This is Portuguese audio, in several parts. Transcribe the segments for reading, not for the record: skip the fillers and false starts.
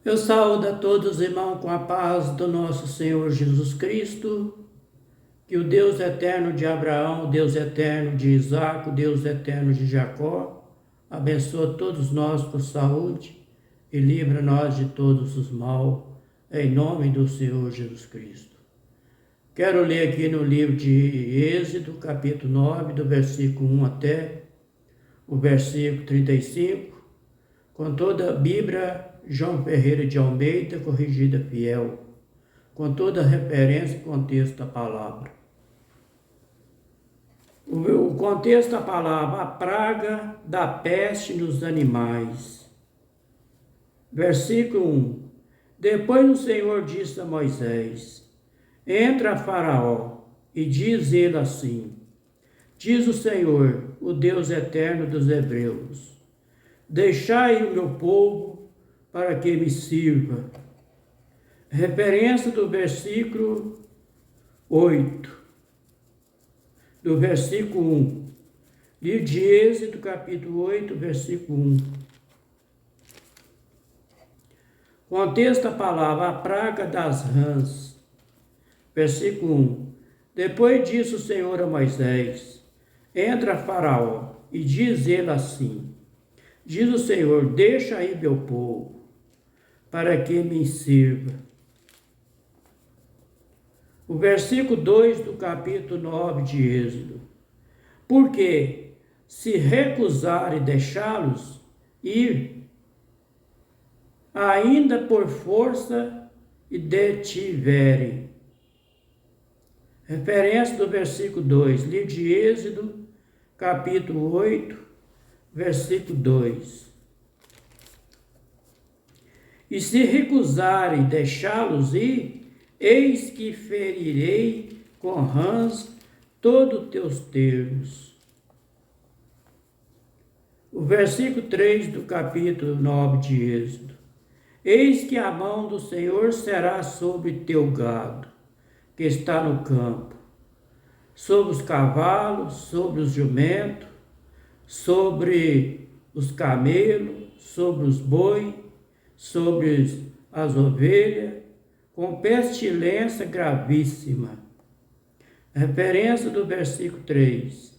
Eu saúdo a todos, irmãos, com a paz do nosso Senhor Jesus Cristo, que o Deus eterno de Abraão, o Deus eterno de Isaac, o Deus eterno de Jacó, abençoa todos nós com saúde e livra nós de todos os mal, em nome do Senhor Jesus Cristo. Quero ler aqui no livro de Êxodo, capítulo 9, do versículo 1 até o versículo 35, com toda a Bíblia João Ferreira de Almeida, corrigida fiel, com toda a referência e contexto da palavra. O contexto da palavra, a praga da peste nos animais. Versículo 1. Depois o Senhor disse a Moisés: Entra a Faraó, e diz ele assim: Diz o Senhor, o Deus eterno dos hebreus: Deixai o meu povo para que me sirva. Referência do versículo 8, do versículo 1. Livro de Êxodo, capítulo 8, versículo 1. Contexto da palavra, a praga das rãs. Versículo 1. Depois disse o Senhor a Moisés: Entra Faraó, e diz ele assim: Diz o Senhor, deixa aí meu povo, para que me sirva. O versículo 2 do capítulo 9 de Êxodo. Porque se recusarem deixá-los ir, ainda por força e detiverem. Referência do versículo 2, livro de Êxodo, capítulo 8, versículo 2. E se recusarem deixá-los ir, eis que ferirei com rãs todos teus termos. O versículo 3 do capítulo 9 de Êxodo. Eis que a mão do Senhor será sobre teu gado, que está no campo, sobre os cavalos, sobre os jumentos, sobre os camelos, sobre os bois, sobre as ovelhas, com pestilência gravíssima. Referência do versículo 3.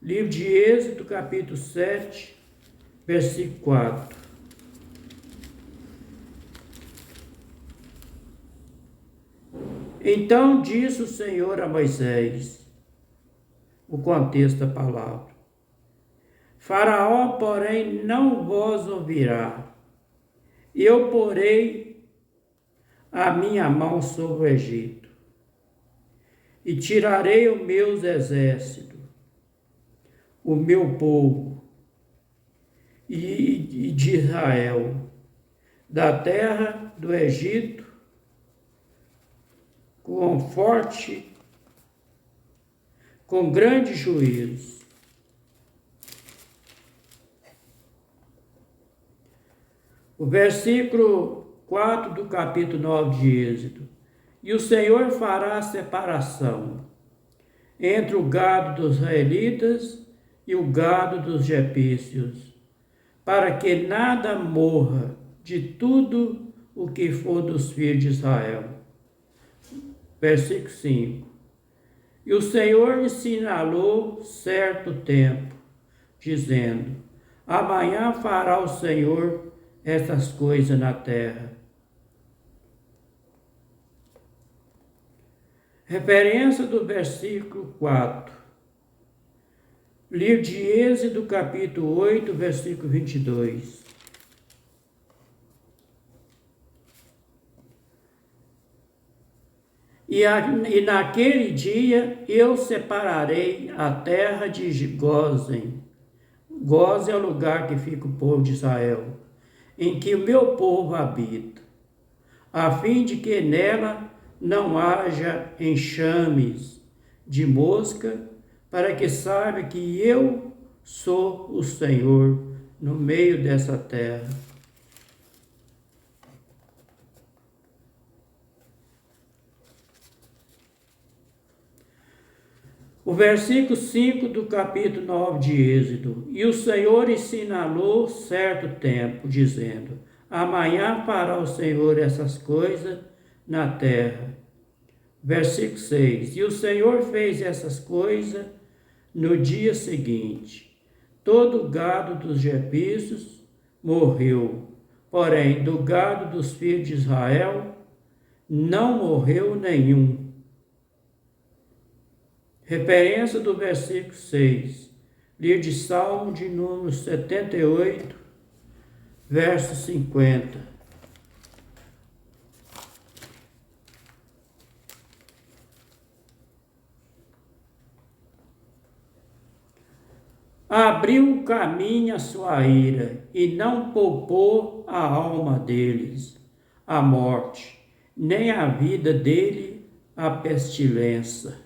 Livro de Êxodo, capítulo 7, versículo 4. Então disse o Senhor a Moisés, o contexto da palavra: Faraó, porém, não vos ouvirá. Eu porei a minha mão sobre o Egito, e tirarei os meus exércitos, o meu povo, e de Israel, da terra do Egito, com grande juízo. O versículo 4 do capítulo 9 de Êxodo. E o Senhor fará a separação entre o gado dos israelitas e o gado dos egípcios, para que nada morra de tudo o que for dos filhos de Israel. Versículo 5. E o Senhor lhe sinalou certo tempo, dizendo: Amanhã fará o Senhor essas coisas na terra. Referência do versículo 4. Livro de Êxodo, capítulo 8, versículo 22. E naquele dia eu separarei a terra de Gósen. Gósen é o lugar que fica o povo de Israel, em que o meu povo habita, a fim de que nela não haja enxames de mosca, para que saiba que eu sou o Senhor no meio dessa terra. O versículo 5 do capítulo 9 de Êxodo. E o Senhor ensinalou certo tempo, dizendo: Amanhã fará o Senhor essas coisas na terra. Versículo 6. E o Senhor fez essas coisas no dia seguinte. Todo o gado dos jebuseus morreu, porém do gado dos filhos de Israel não morreu nenhum. Referência do versículo 6. Livro de Salmo de número 78, verso 50. Abriu o caminho à sua ira, e não poupou a alma deles, a morte, nem a vida dele, a pestilência.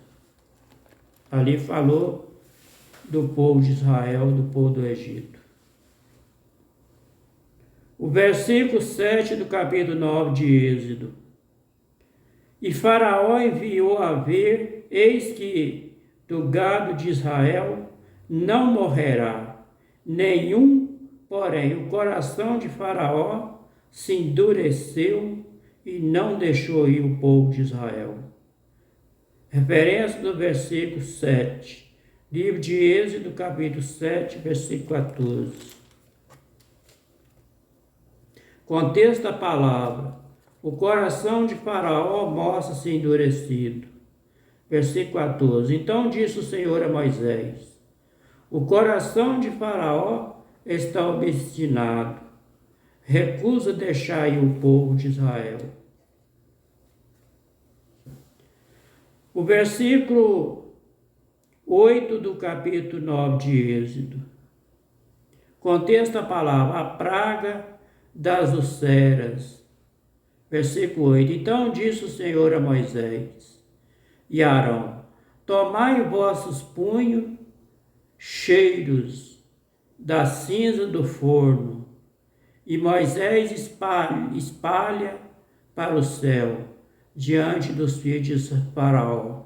Ali falou do povo de Israel, do povo do Egito. O versículo 7 do capítulo 9 de Êxodo. E Faraó enviou a ver, eis que do gado de Israel não morrerá nenhum, porém o coração de Faraó se endureceu e não deixou ir o povo de Israel. Referência do versículo 7, livro de Êxodo, capítulo 7, versículo 14. Contexto da palavra: o coração de Faraó mostra-se endurecido. Versículo 14. Então disse o Senhor a Moisés: o coração de Faraó está obstinado, recusa deixar ir o povo de Israel. O versículo 8 do capítulo 9 de Êxodo. Contexto da palavra: a praga das ulceras. Versículo 8. Então disse o Senhor a Moisés e Arão: tomai vossos punhos cheiros da cinza do forno. E Moisés espalha para o céu, diante dos filhos de Faraó.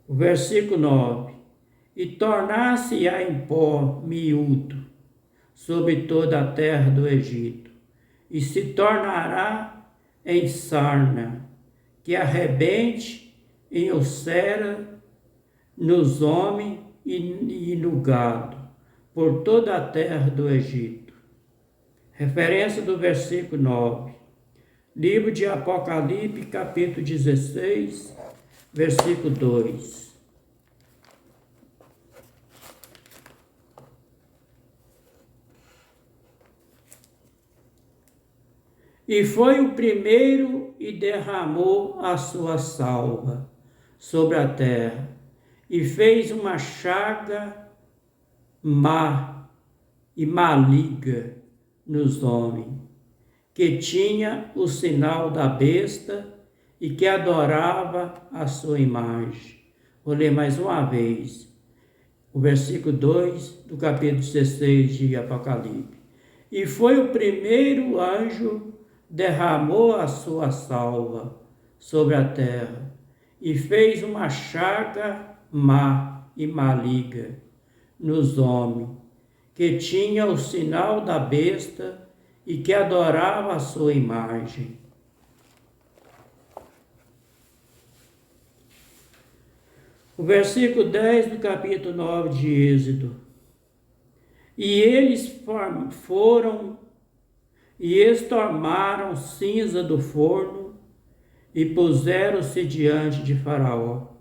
O versículo 9. E tornar-se-á em pó miúdo sobre toda a terra do Egito, e se tornará em sarna, que arrebente em ulcera nos homens e no gado, por toda a terra do Egito. Referência do versículo 9. Livro de Apocalipse, capítulo 16, versículo 2. E foi o primeiro e derramou a sua salva sobre a terra, e fez uma chaga má e maligna nos homens, que tinha o sinal da besta e que adorava a sua imagem. Vou ler mais uma vez o versículo 2 do capítulo 16 de Apocalipse. E foi o primeiro anjo derramou a sua salva sobre a terra e fez uma chaga má e maligna nos homens, que tinha o sinal da besta e que adorava a sua imagem. O versículo 10 do capítulo 9 de Êxodo. E eles foram e estomaram cinza do forno e puseram-se diante de Faraó.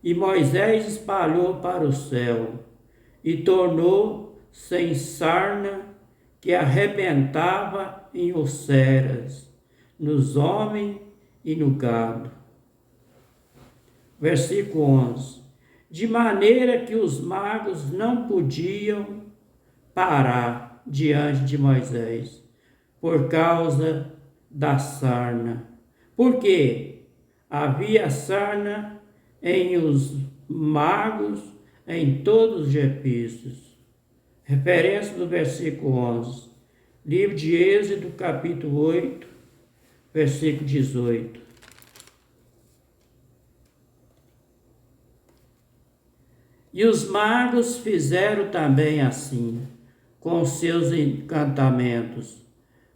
E Moisés espalhou para o céu e tornou sem sarna, que arrebentava em ulceras nos homens e no gado. Versículo 11. De maneira que os magos não podiam parar diante de Moisés, por causa da sarna. Porque havia sarna em os magos, em todos os egípcios. Referência do versículo 11. Livro de Êxodo, capítulo 8, versículo 18. E os magos fizeram também assim, com seus encantamentos,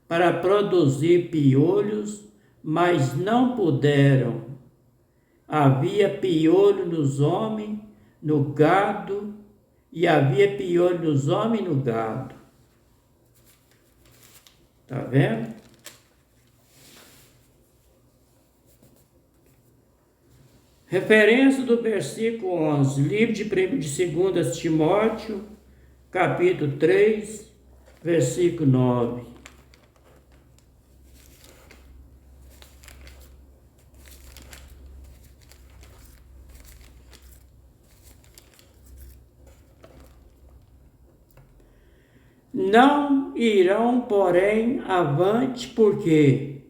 para produzir piolhos, mas não puderam. Havia piolho nos homens, no gado, e havia piolho nos homens e no gado. Tá vendo? Referência do versículo 11, livro de 2 Timóteo, capítulo 3, versículo 9. Não irão, porém, avante, porque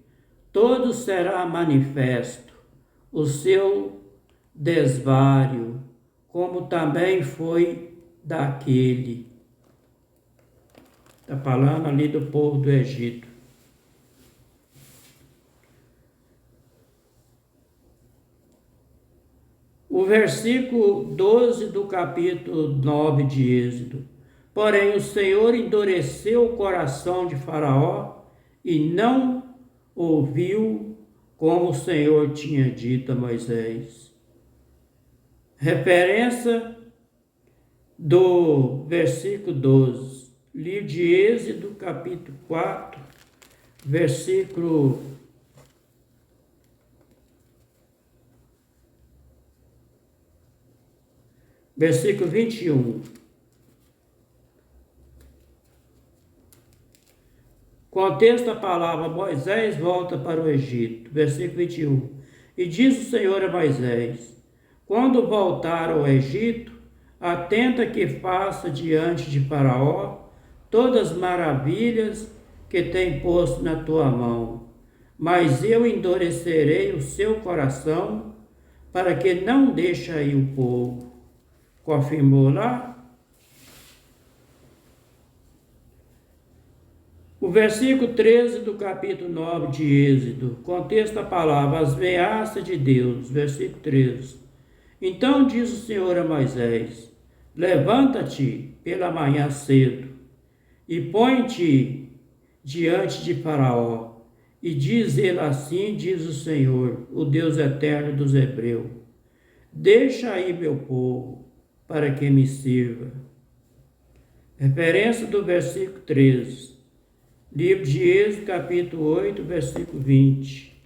todo será manifesto o seu desvario, como também foi daquele. Está falando ali do povo do Egito. O versículo 12 do capítulo 9 de Êxodo. Porém, o Senhor endureceu o coração de Faraó e não ouviu como o Senhor tinha dito a Moisés. Referência do versículo 12, livro de Êxodo, capítulo 4, versículo 21. Contexto a palavra: Moisés volta para o Egito. Versículo 21. E diz o Senhor a Moisés: quando voltar ao Egito, atenta que faça diante de Faraó todas as maravilhas que tem posto na tua mão. Mas eu endurecerei o seu coração, para que não deixe aí o povo. Confirmou lá? O versículo 13 do capítulo 9 de Êxodo, contexto a palavra, as ameaças de Deus, versículo 13. Então diz o Senhor a Moisés: levanta-te pela manhã cedo e põe-te diante de Faraó, e diz ele assim, diz o Senhor, o Deus eterno dos Hebreus: deixa aí meu povo, para que me sirva. Referência do versículo 13. Livro de Êxodo, capítulo 8, versículo 20.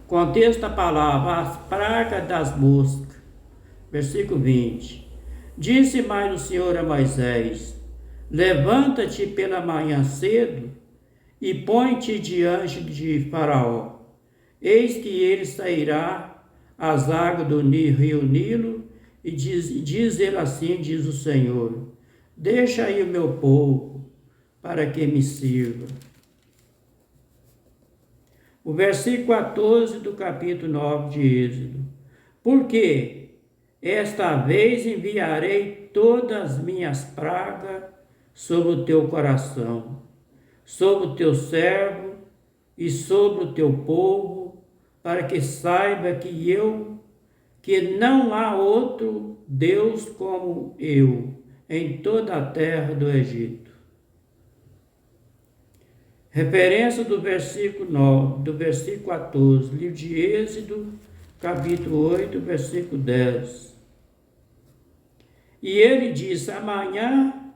Contexto da palavra: as pragas das moscas. Versículo 20. Disse mais o Senhor a Moisés: levanta-te pela manhã cedo e põe-te diante de Faraó. Eis que ele sairá às águas do rio Nilo, e diz ele assim, diz o Senhor: deixa aí o meu povo, para que me sirva. O versículo 14 do capítulo 9 de Êxodo. Porque esta vez enviarei todas as minhas pragas sobre o teu coração, sobre o teu servo e sobre o teu povo, para que saiba que não há outro Deus como eu em toda a terra do Egito. Referência do versículo 9, do versículo 14, livro de Êxodo, capítulo 8, versículo 10. E ele disse: amanhã,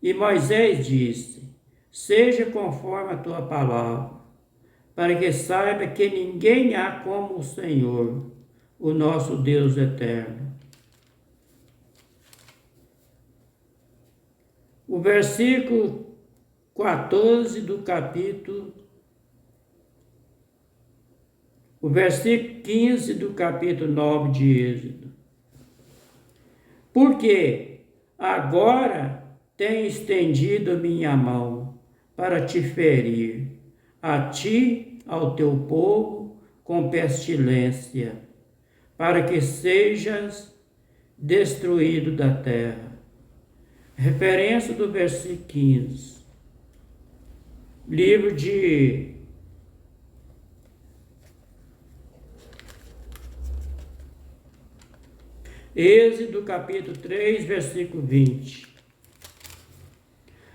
e Moisés disse: seja conforme a tua palavra, para que saiba que ninguém há como o Senhor, o nosso Deus eterno. O versículo 14 do capítulo, o versículo 15 do capítulo 9 de Êxodo. Porque agora tenho estendido minha mão para te ferir, a ti, ao teu povo, com pestilência, para que sejas destruído da terra. Referência do versículo 15. Livro de Êxodo capítulo 3, versículo 20.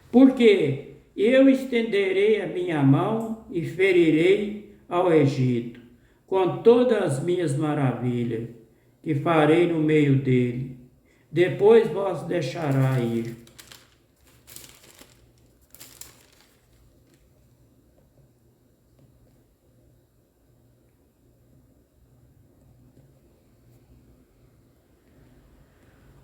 Porque eu estenderei a minha mão e ferirei ao Egito, com todas as minhas maravilhas, que farei no meio dele. Depois vos deixará ir.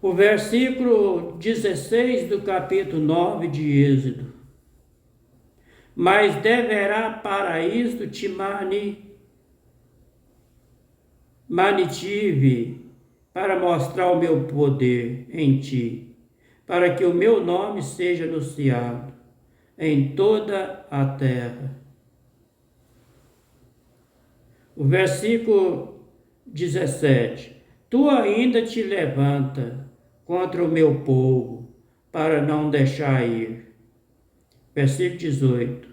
O versículo 16 do capítulo 9 de Êxodo. Mas deverá para isto te manitive, para mostrar o meu poder em ti, para que o meu nome seja anunciado em toda a terra. O versículo 17. Tu ainda te levanta contra o meu povo, para não deixar ir. Versículo 18.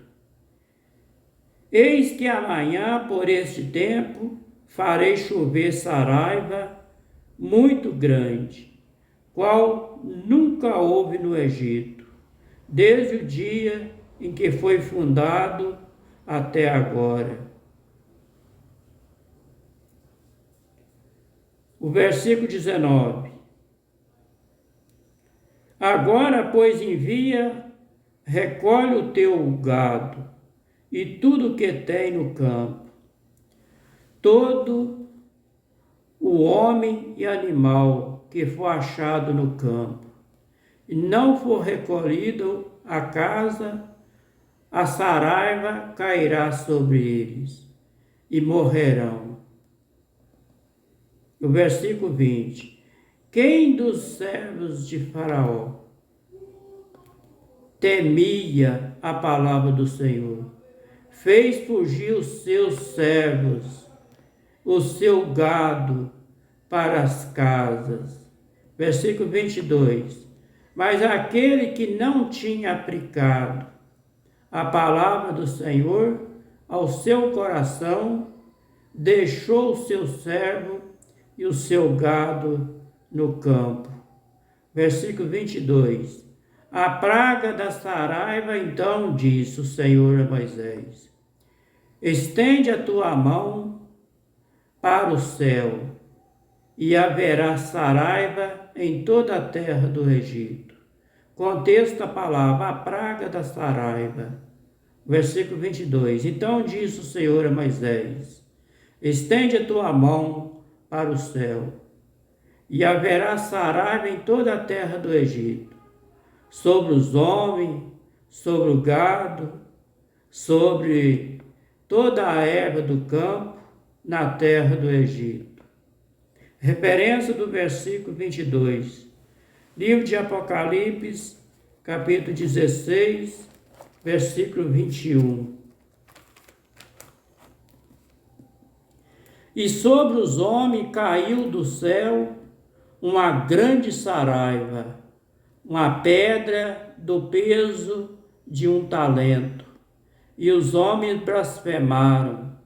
Eis que amanhã, por este tempo, farei chover saraiva muito grande, qual nunca houve no Egito, desde o dia em que foi fundado até agora. O versículo 19. Agora, pois, envia, recolhe o teu gado e tudo que tem no campo, todo o homem e animal que for achado no campo, e não for recolhido à casa, a saraiva cairá sobre eles e morrerão. O versículo 20. Quem dos servos de Faraó temia a palavra do Senhor, fez fugir os seus servos, o seu gado para as casas. Versículo 22. Mas aquele que não tinha aplicado a palavra do Senhor ao seu coração, deixou o seu servo e o seu gado no campo. Versículo 22. A praga da saraiva então disse o Senhor a Moisés: estende a tua mão para o céu, e haverá saraiva em toda a terra do Egito. Contexto a palavra, a praga da saraiva. Versículo 22. Então disse o Senhor a Moisés: estende a tua mão para o céu, e haverá saraiva em toda a terra do Egito, sobre os homens, sobre o gado, sobre toda a erva do campo, na terra do Egito. Referência do versículo 22. Livro de Apocalipse, capítulo 16, versículo 21. E sobre os homens caiu do céu uma grande saraiva, uma pedra do peso de um talento. E os homens blasfemaram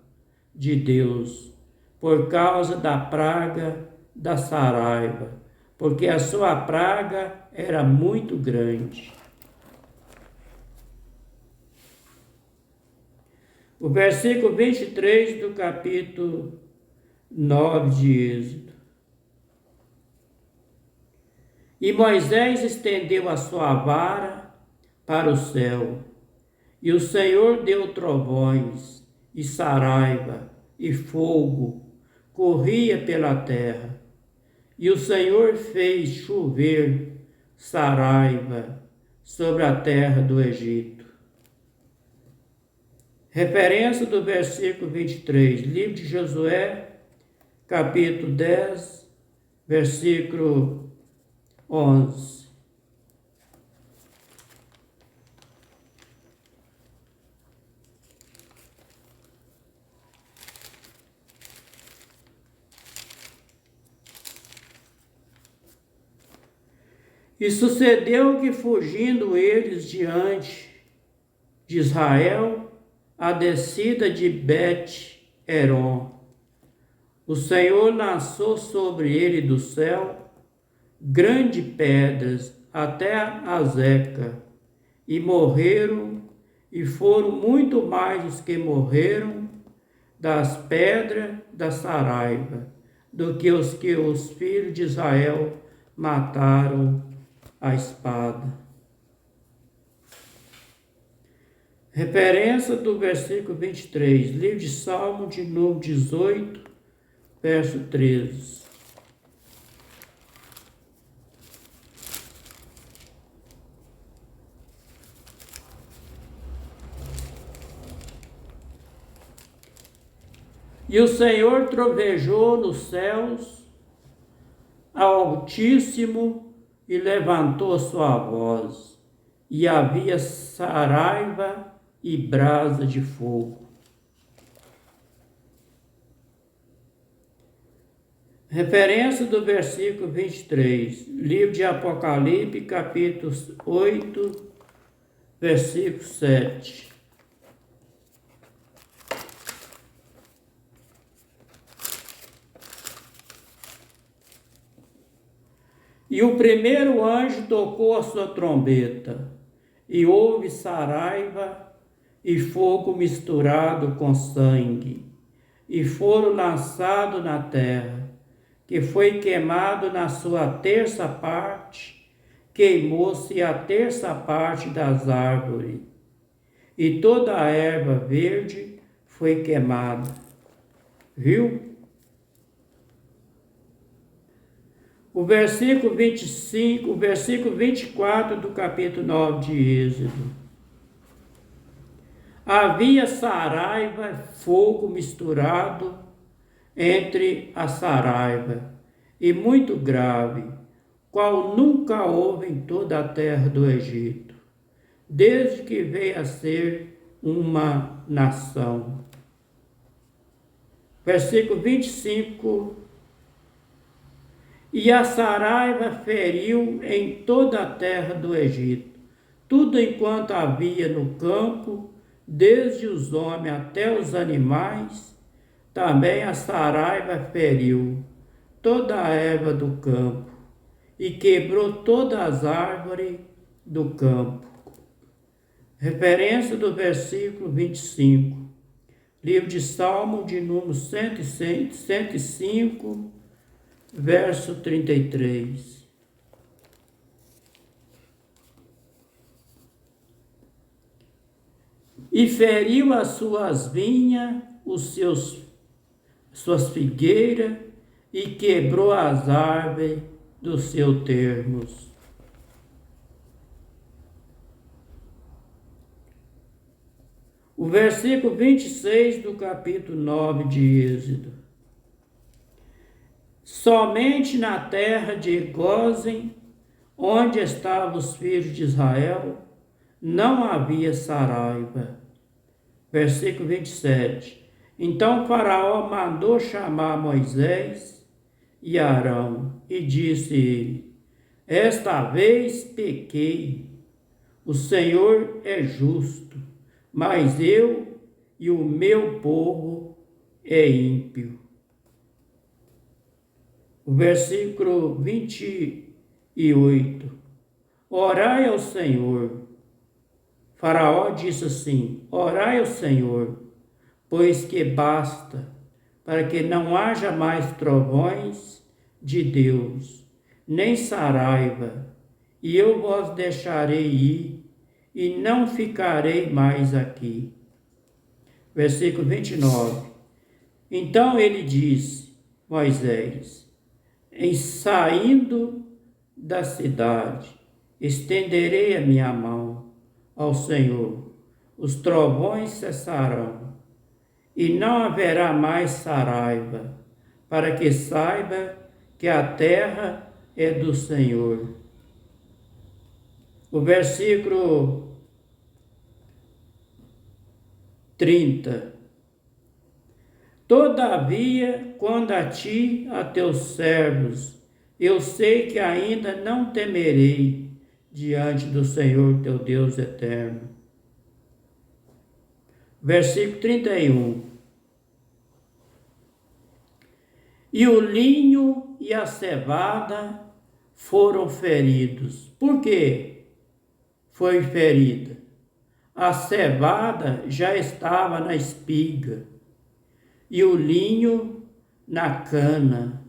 de Deus por causa da praga da saraiva, porque a sua praga era muito grande. O versículo 23 do capítulo 9 de Êxodo. E Moisés estendeu a sua vara para o céu, e o Senhor deu trovões, e saraiva, e fogo, corria pela terra. E o Senhor fez chover saraiva sobre a terra do Egito. Referência do versículo 23, livro de Josué, capítulo 10, versículo 11. E sucedeu que, fugindo eles diante de Israel, a descida de Bet-Heron, o Senhor lançou sobre ele do céu grandes pedras até a Zeca, e morreram, e foram muito mais os que morreram das pedras da Saraiva, do que os filhos de Israel mataram a espada. Referência do versículo 23, livro de Salmo de número 18, verso 13. E o Senhor trovejou nos céus ao Altíssimo e levantou sua voz, e havia saraiva e brasa de fogo. Referência do versículo 23, livro de Apocalipse, capítulo 8, versículo 7. E o primeiro anjo tocou a sua trombeta, e houve saraiva e fogo misturado com sangue, e foram lançados na terra, que foi queimado na sua terça parte, queimou-se a terça parte das árvores, e toda a erva verde foi queimada. Viu? O versículo 25, o versículo 24 do capítulo 9 de Êxodo. Havia saraiva, fogo misturado entre a saraiva, e muito grave, qual nunca houve em toda a terra do Egito, desde que veio a ser uma nação. Versículo 25. E a saraiva feriu em toda a terra do Egito, tudo enquanto havia no campo, desde os homens até os animais. Também a saraiva feriu toda a erva do campo, e quebrou todas as árvores do campo. Referência do versículo 25, livro de Salmo de número 105, verso 33. E feriu as suas vinhas, suas figueiras, e quebrou as árvores dos seus termos. O versículo 26 do capítulo 9 de Êxodo. Somente na terra de Gósen, onde estavam os filhos de Israel, não havia saraiva. Versículo 27. Então Faraó mandou chamar Moisés e Arão, e disse-lhe: esta vez pequei, o Senhor é justo, mas eu e o meu povo é ímpio. O versículo 28. Orai ao Senhor. Faraó disse assim: orai ao Senhor, pois que basta, para que não haja mais trovões de Deus, nem saraiva, e eu vos deixarei ir, e não ficarei mais aqui. Versículo 29. Então ele disse: Moisés, em saindo da cidade, estenderei a minha mão ao Senhor, os trovões cessarão, e não haverá mais saraiva, para que saiba que a terra é do Senhor. O versículo 30. Todavia, quando a ti, a teus servos, eu sei que ainda não temerei diante do Senhor teu Deus eterno. Versículo 31. E o linho e a cevada foram feridos. Por quê? Foi ferida. A cevada já estava na espiga e o linho na cana.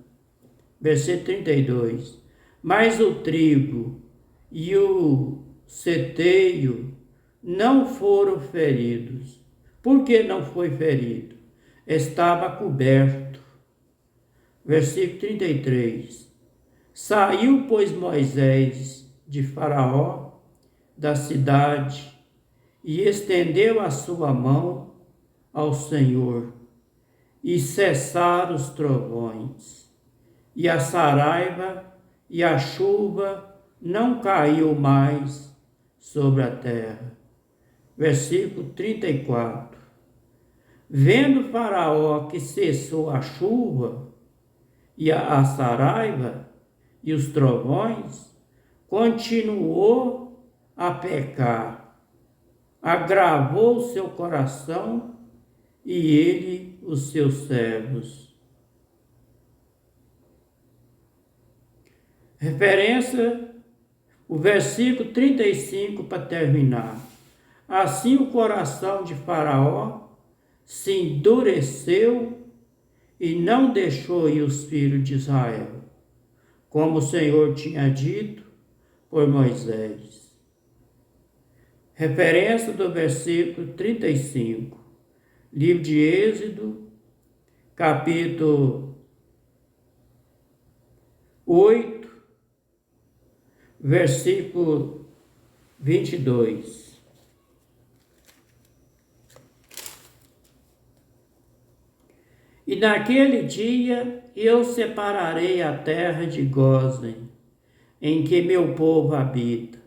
Versículo 32. Mas o trigo e o ceteio não foram feridos. Por que não foi ferido? Estava coberto. Versículo 33. Saiu, pois, Moisés de Faraó, da cidade, e estendeu a sua mão ao Senhor, e cessaram os trovões, e a saraiva e a chuva não caiu mais sobre a terra. Versículo 34. Vendo Faraó que cessou a chuva e a saraiva e os trovões, continuou a pecar, agravou seu coração e ele os seus servos. Referência, o versículo 35 para terminar. Assim o coração de Faraó se endureceu e não deixou ir os filhos de Israel, como o Senhor tinha dito por Moisés. Referência do versículo 35, livro de Êxodo, capítulo 8, versículo 22. E naquele dia eu separarei a terra de Gósen, em que meu povo habita,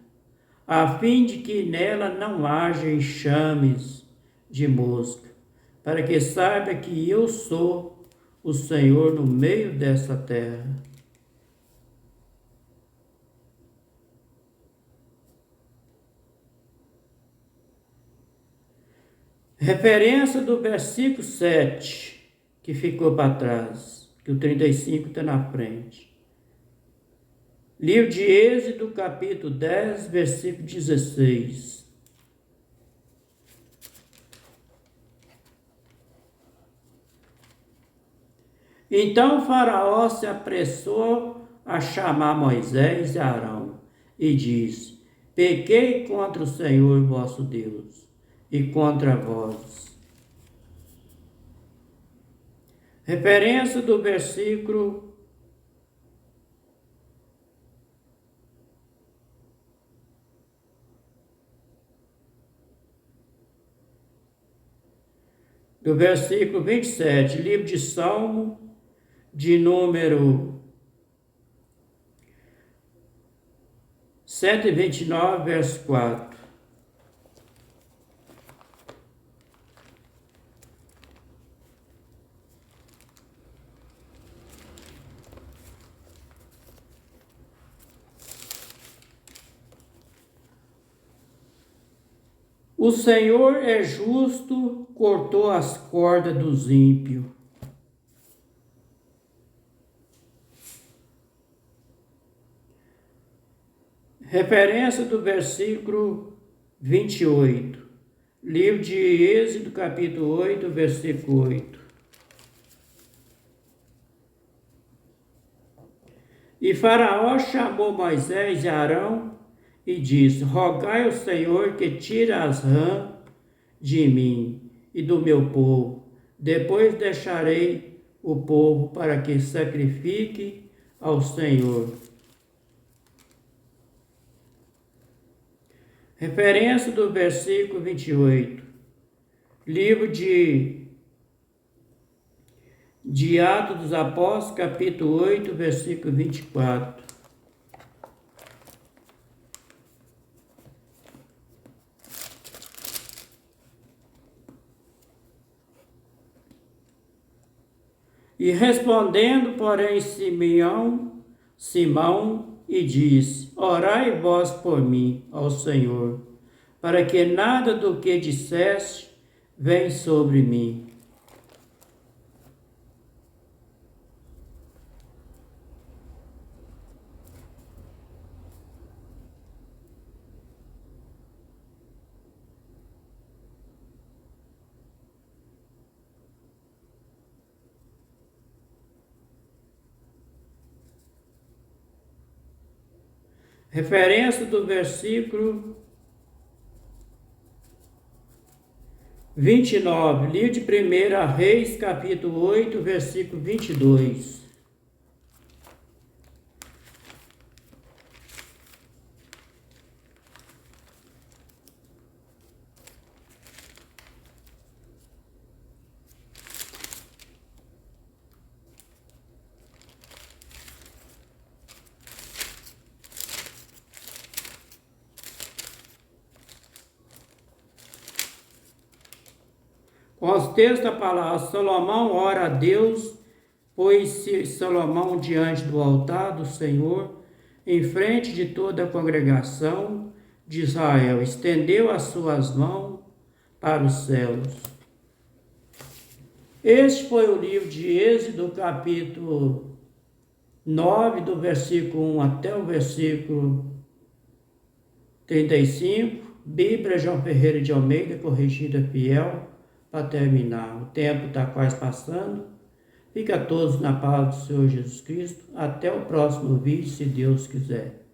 a fim de que nela não haja enxames de mosca, para que saiba que eu sou o Senhor no meio dessa terra. Referência do versículo 7, que ficou para trás, que o 35 está na frente. Livro de Êxodo, capítulo 10, versículo 16. Então Faraó se apressou a chamar Moisés e Arão e disse: pequei contra o Senhor vosso Deus e contra vós. Referência do versículo do versículo 27, livro de Salmo, de número 129, verso 4. O Senhor é justo, cortou as cordas dos ímpios. Referência do versículo 28. Livro de Êxodo, capítulo 8, versículo 8. E Faraó chamou Moisés e Arão e disse: rogai ao Senhor que tire as rãs de mim e do meu povo. Depois deixarei o povo para que sacrifique ao Senhor. Referência do versículo 28. Livro de Atos dos Apóstolos, capítulo 8, versículo 24. E respondendo, porém, Simão, e disse: orai vós por mim ao Senhor, para que nada do que disseste venha sobre mim. Referência do versículo 29, livro de 1 Reis, capítulo 8, versículo 22. Com os textos da palavra, Salomão ora a Deus, pôs-se Salomão diante do altar do Senhor, em frente de toda a congregação de Israel, estendeu as suas mãos para os céus. Este foi o livro de Êxodo, capítulo 9, do versículo 1 até o versículo 35, Bíblia João Ferreira de Almeida, corrigida fiel, para terminar. O tempo está quase passando. Fica todos na paz do Senhor Jesus Cristo. Até o próximo vídeo, se Deus quiser.